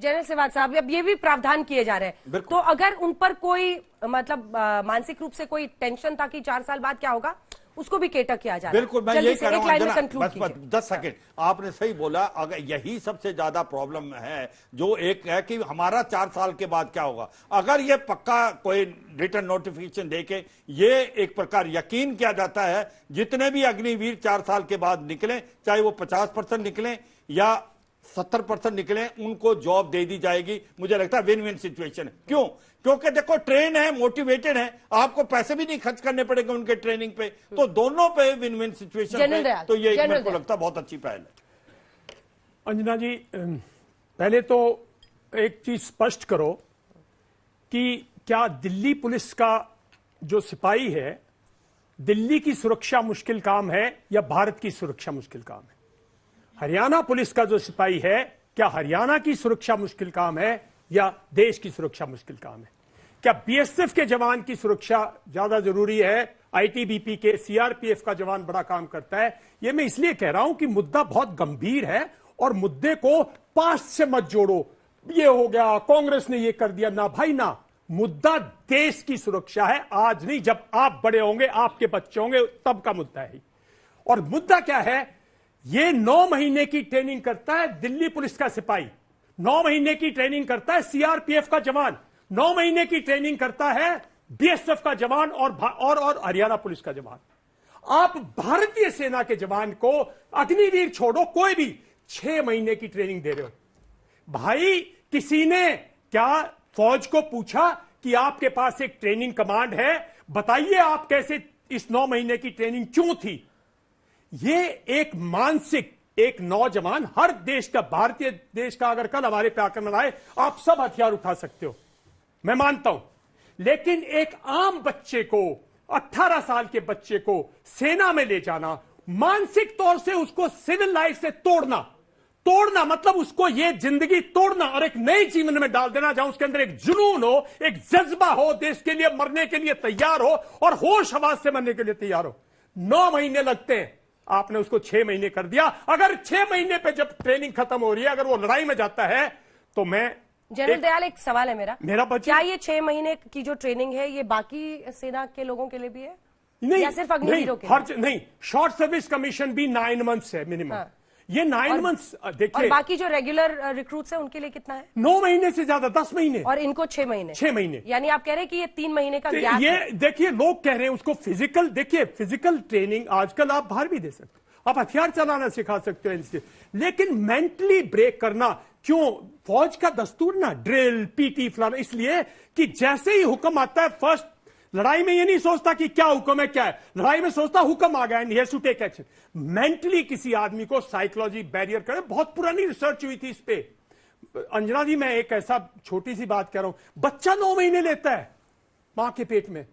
General Sehwag साहब, अब ये भी प्रावधान किए जा रहे हैं, तो अगर उन पर कोई मतलब मानसिक रूप से कोई टेंशन था कि 4 साल बाद क्या होगा, उसको भी केटर किया जा रहा है। बिल्कुल, मैं यही कह रहा हूं, बस 10 सेकंड, आपने सही बोला। अगर यही सबसे ज्यादा प्रॉब्लम है, जो एक है कि हमारा 4 साल के बाद क्या होगा। अगर ये पक्का कोई रिटर्न नोटिफिकेशन देके ये एक प्रकार यकीन किया जाता है, जितने भी अग्निवीर 4 साल के बाद निकले, चाहे वो 50% निकले या 70% निकले, उनको जॉब दे दी जाएगी। मुझे लगता है विन विन सिचुएशन है। क्यों? क्योंकि देखो, ट्रेन है, मोटिवेटेड है, आपको पैसे भी नहीं खर्च करने पड़ेंगे उनके ट्रेनिंग पे, तो दोनों पे विन विन सिचुएशन है। तो ये मेरे को लगता है बहुत अच्छी पहल है। अंजना जी, पहले तो एक चीज स्पष्ट करो कि क्या दिल्ली पुलिस का जो सिपाही है, दिल्ली की सुरक्षा मुश्किल काम है या भारत की सुरक्षा मुश्किल काम है? हरियाणा पुलिस का जो सिपाही है, क्या हरियाणा की सुरक्षा मुश्किल काम है या देश की सुरक्षा मुश्किल काम है? क्या बीएसएफ के जवान की सुरक्षा ज्यादा जरूरी है? आईटीबीपी के, सीआरपीएफ का जवान बड़ा काम करता है? ये मैं इसलिए कह रहा हूं कि मुद्दा बहुत गंभीर है और मुद्दे को पास्ट से मत जोड़ो। ये हो गया, कांग्रेस ने ये कर दिया, ना भाई ना। मुद्दा देश की सुरक्षा है, आज नहीं, जब आप बड़े होंगे, आपके बच्चे होंगे, तब का मुद्दा है। और मुद्दा क्या है? ये 9 महीने की ट्रेनिंग करता है दिल्ली पुलिस का सिपाही, 9 महीने की ट्रेनिंग करता है सीआरपीएफ का जवान, 9 महीने की ट्रेनिंग करता है बीएसएफ का जवान और हरियाणा पुलिस का जवान। आप भारतीय सेना के जवान को, अग्निवीर छोड़ो, कोई भी 6 महीने की ट्रेनिंग दे रहे हो। भाई, किसी ने क्या फौज को पूछा कि आपके पास एक ट्रेनिंग कमांड है, बताइए आप कैसे इस 9 महीने की ट्रेनिंग क्यों थी? ये एक मानसिक, एक नौजवान, हर देश का, भारतीय देश का अगर कल हमारे पे आक्रमण आए, आप सब हथियार उठा सकते हो, मैं मानता हूं, लेकिन एक आम बच्चे को, 18 साल के बच्चे को सेना में ले जाना, मानसिक तौर से उसको सिविल लाइफ से तोड़ना मतलब उसको ये जिंदगी तोड़ना और एक नए जीवन में डाल देना, जहां उसके अंदर एक जुनून हो, एक जज्बा हो, देश के लिए मरने के लिए तैयार हो और होश हवास से मरने के लिए तैयार हो। 9 महीने लगते हैं, आपने उसको 6 महीने कर दिया। अगर 6 महीने पे जब ट्रेनिंग खत्म हो रही है, अगर वो लड़ाई में जाता है, तो मैं जनरल दयाल, एक सवाल है मेरा बच्चा, क्या ये 6 महीने की जो ट्रेनिंग है, ये बाकी सेना के लोगों के लिए भी है? नहीं, या सिर्फ अग्निवीरों के लिए? नहीं, शॉर्ट सर्विस कमीशन भी 9 मंथ्स है मिनिमम। हाँ। ये 9 मंथ्स देखिए। और बाकी जो रेगुलर रिक्रूट्स है उनके लिए कितना है? 9 महीने से ज्यादा, 10 महीने। और इनको 6 महीने? 6 महीने। यानी आप कह रहे हैं कि ये 3 महीने का गैप ये है। देखिए, लोग कह रहे हैं उसको फिजिकल, देखिए फिजिकल ट्रेनिंग आजकल आप बाहर भी दे सकते हो, आप हथियार चलाना सिखा सकते हो इनसे, लेकिन मेंटली ब्रेक करना क्यों? फौज का दस्तूर ना, ड्रिल, पीटी, फलाना, इसलिए कि जैसे ही हुक्म आता है, फर्स्ट लड़ाई में ये नहीं सोचता कि क्या हुक्म है, क्या है, लड़ाई में सोचता हुक्म आ गया and he has to take action. Mentally किसी आदमी को साइकोलॉजी बैरियर करे, बहुत पुरानी रिसर्च हुई थी इस पे। अंजना जी, मैं एक ऐसा छोटी सी बात कह रहा हूं, बच्चा 9 महीने लेता है मां के पेट में।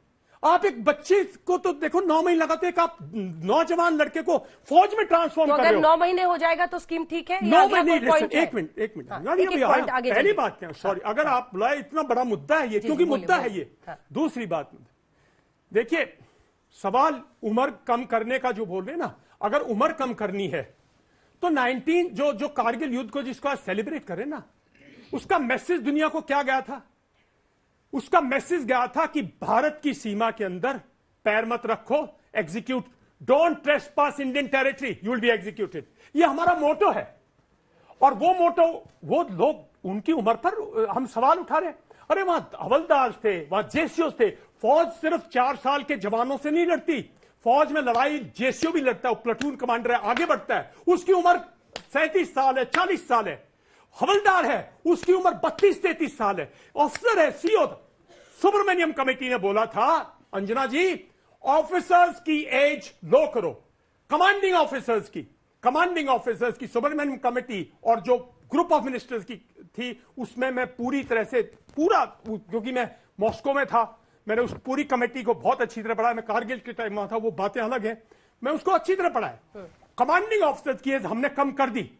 आप एक बच्चे को तो देखो 9 महीने लगाते, एक आप नौजवान लड़के को फौज में ट्रांसफॉर्म कर रहे हो। अगर 9 महीने हो जाएगा तो स्कीम ठीक है? 9 महीने, एक मिनट, पहली बात क्या, सॉरी, अगर आप बुलाए, इतना बड़ा मुद्दा है ये, क्योंकि मुद्दा है ये। दूसरी बात, देखिए, सवाल उम्र कम करने का जो बोल रहे ना, अगर उम्र कम करनी है तो 19 जो कारगिल युद्ध को जिसको आज सेलिब्रेट करें ना, उसका मैसेज दुनिया को क्या गया था? उसका मैसेज गया था कि भारत की सीमा के अंदर पैर मत रखो, execute, don't trespass Indian territory, you will be executed. ये हमारा मोटो है। और वो मोटो, वो लोग उनकी उम्र पर हम सवाल उठा रहे हैं। अरे वहां हवलदार थे, वहां जेसीओ थे। फौज सिर्फ 4 साल के जवानों से नहीं लड़ती, फौज में लड़ाई जेसीओ भी लड़ता है, प्लाटून कमांडर है, आगे बढ़ता है, उसकी उम्र 37 साल है, 40 साल है। हवलदार है, उसकी उम्र 32-33 साल है। ऑफिसर है, सीओ। सुब्रमण्यम कमेटी ने बोला था, अंजना जी, ऑफिसर्स की एज लो करो, कमांडिंग ऑफिसर्स की सुब्रमण्यम कमेटी और जो ग्रुप ऑफ मिनिस्टर्स की थी, उसमें मैं पूरी तरह से क्योंकि मैं मॉस्को में था, मैंने उस पूरी कमेटी को बहुत अच्छी तरह पढ़ा। मैं कारगिल के टाइम में था, वो बातें अलग हैं, मैं उसको अच्छी तरह पढ़ा है। कमांडिंग ऑफिसर्स की एज हमने कम कर दी,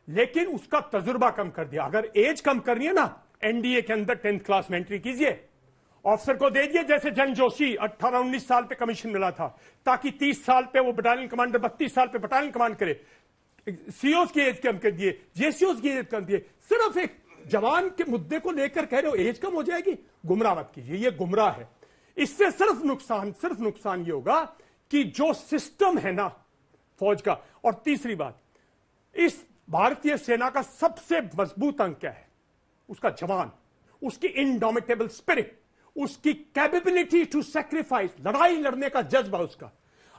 लेकिन उसका तजुर्बा कम कर दिया। अगर एज कम करनी है ना, एनडीए के अंदर 10th क्लास में एंट्री कीजिए, ऑफिसर को दे दिए, जैसे जन जोशी 18-19 साल पे कमीशन मिला था, ताकि 30 साल पे वो बटालियन कमांडर, 32 साल पे बटालियन कमांड करे। सीओस की एज कम कर दिए, जेसीओस की एज कम दिए। सिर्फ एक जवान के मुद्दे को लेकर कह रहे हो एज कम हो जाएगी, गुमराह मत कीजिए, ये गुमराह है। इससे सिर्फ नुकसान ये होगा कि जो सिस्टम है ना फौज का, और तीसरी बात, इस भारतीय सेना का सबसे मजबूत अंग क्या है? उसका जवान, उसकी इनडोमिटेबल स्पिरिट, उसकी कैपेबिलिटी टू सैक्रिफाइस, लड़ाई लड़ने का जज्बा उसका।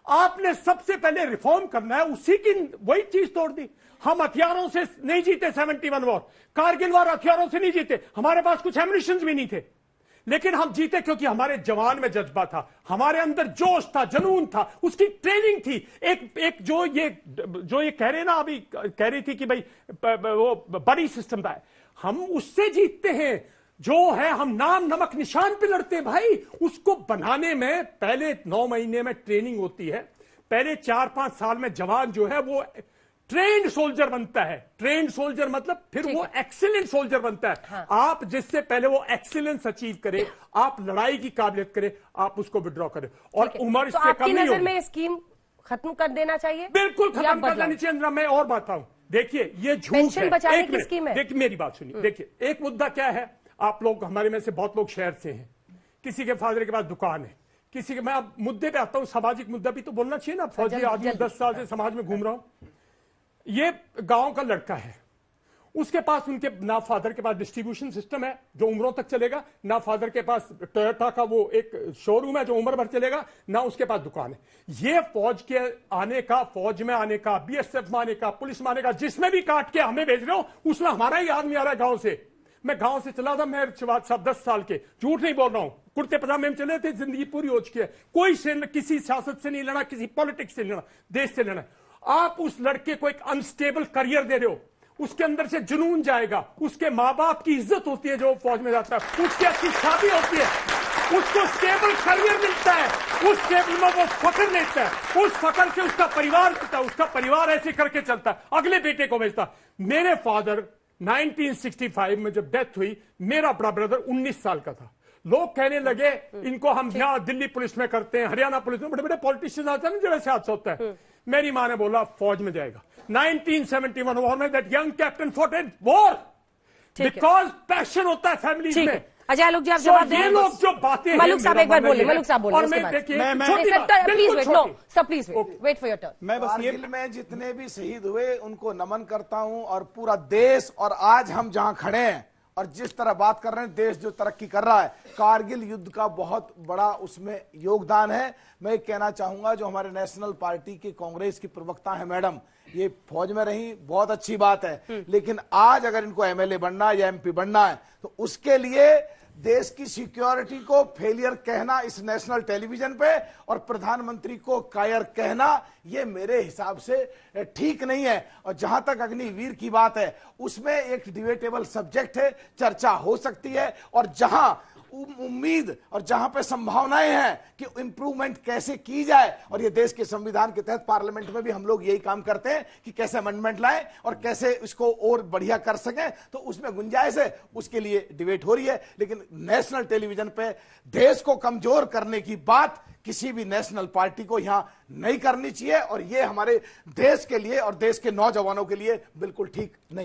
आपने सबसे पहले रिफॉर्म करना है, उसी की वही चीज तोड़ दी। हम हथियारों से नहीं जीते 71 वॉर, कारगिल वार हथियारों से नहीं जीते, हमारे पास कुछ एम्युनिशंस भी नहीं थे, लेकिन हम जीते क्योंकि हमारे जवान में जज्बा था, हमारे अंदर जोश था, जुनून था, उसकी ट्रेनिंग थी। एक जो ये कह रहे ना, अभी कह रही थी कि भाई वो बड़ी सिस्टम था, हम उससे जीतते हैं। जो है हम नाम नमक निशान पे लड़ते हैं भाई, उसको बनाने में पहले 9 महीने में ट्रेनिंग होती है, पहले 4-5 साल में जवान जो है वो ट्रेंड सोल्जर बनता है। ट्रेंड सोल्जर मतलब फिर वो एक्सीलेंट सोल्जर बनता है। हाँ। आप जिससे पहले वो एक्सीलेंस अचीव करे, आप लड़ाई की काबिलियत करे, आप उसको विड्रॉ करें, और उम्र इससे कम नहीं होगी। नजर में ये स्कीम खत्म कर देना चाहिए? बिल्कुल खत्म कर देनी चाहिए। मैं और बताऊं, देखिए ये झूठ है। बचाने की स्कीम है। देखिए मेरी बात सुनिए, देखिए एक मुद्दा क्या है, आप लोग हमारे में से बहुत लोग शहर से हैं, किसी के फादर के पास दुकान है, किसी के, मैं अब मुद्दे पे आता हूं, सामाजिक मुद्दा भी तो बोलना चाहिए ना। फौजी आदमी 10 साल से समाज में घूम रहा हूं, ये गांव का लड़का है, उसके पास उनके ना फादर के पास डिस्ट्रीब्यूशन सिस्टम है जो उम्रों तक चलेगा, ना फादर के पास टोयोटा का वो एक शोरूम है जो उम्र भर चलेगा, ना उसके पास दुकान है। ये फौज के आने का, फौज में आने का, बीएसएफ में आने का, पुलिस में आने का, जिसमें भी काट के हमें भेज रहे हो, उसमें हमारा ही आदमी आ रहा है गांव से। मैं गांव से चला था, मैं शिवाज साहब 10 साल के, झूठ नहीं बोल रहा हूं, कुर्ते पजामे में चले थे, जिंदगी पूरी हो चुकी है, कोई से किसी सियासत से नहीं लड़ा, किसी पॉलिटिक्स से नहीं लड़ा, देश से लड़ा। आप उस लड़के को एक अनस्टेबल करियर दे रहे हो, उसके अंदर से जुनून जाएगा, उसके माँ बाप की इज्जत होती है जो फौज में जाता है, उसकी अच्छी शादी होती है, उसको स्टेबल करियर मिलता है, उस स्टेबल में वो फखर लेता है, उस फखर से उसका परिवार चलता है, उसका परिवार ऐसे करके चलता है, अगले बेटे को भेजता। मेरे फादर 1965 में जब डेथ हुई, मेरा बड़ा ब्रदर 19 साल का था। लोग कहने लगे इनको हम यहाँ दिल्ली पुलिस में करते हैं, हरियाणा पुलिस में, बड़े बड़े पॉलिटिशियन आते हैं जो वैसे हादसा होता है। मेरी मां ने बोला फौज में जाएगा। 1971 वॉर में that young captain fought in war because passion होता है फैमिली में। अजय आलोक जी आप जवाब दें। ये लोग जो बातें, मलुक साहब एक बार बोले, मलुक साहब बोले, और मैं देखिए please wait, no sir please wait for your turn. मैं बस कारगिल में जितने भी शहीद हुए उनको नमन करता हूं, और पूरा देश, और आज हम जहां खड़े हैं और जिस तरह बात कर रहे हैं, देश जो तरक्की कर रहा है, कारगिल युद्ध का बहुत बड़ा उसमें योगदान है। मैं कहना चाहूंगा जो हमारे नेशनल पार्टी की कांग्रेस की प्रवक्ता है मैडम, ये फौज में रही, बहुत अच्छी बात है, लेकिन आज अगर इनको एमएलए बनना है या एमपी बनना है तो उसके लिए देश की सिक्योरिटी को फेलियर कहना इस नेशनल टेलीविजन पे और प्रधानमंत्री को कायर कहना, ये मेरे हिसाब से ठीक नहीं है। और जहां तक अग्निवीर की बात है, उसमें एक डिबेटेबल सब्जेक्ट है, चर्चा हो सकती है, और जहां उम्मीद और जहां पे संभावनाएं हैं कि इंप्रूवमेंट कैसे की जाए, और ये देश के संविधान के तहत पार्लियामेंट में भी हम लोग यही काम करते हैं कि कैसे अमेंडमेंट लाएं और कैसे इसको और बढ़िया कर सकें, तो उसमें गुंजाइश है, उसके लिए डिबेट हो रही है। लेकिन नेशनल टेलीविजन पे देश को कमजोर करने की बात किसी भी नेशनल पार्टी को यहां नहीं करनी चाहिए, और ये हमारे देश के लिए और देश के नौजवानों के लिए बिल्कुल ठीक नहीं।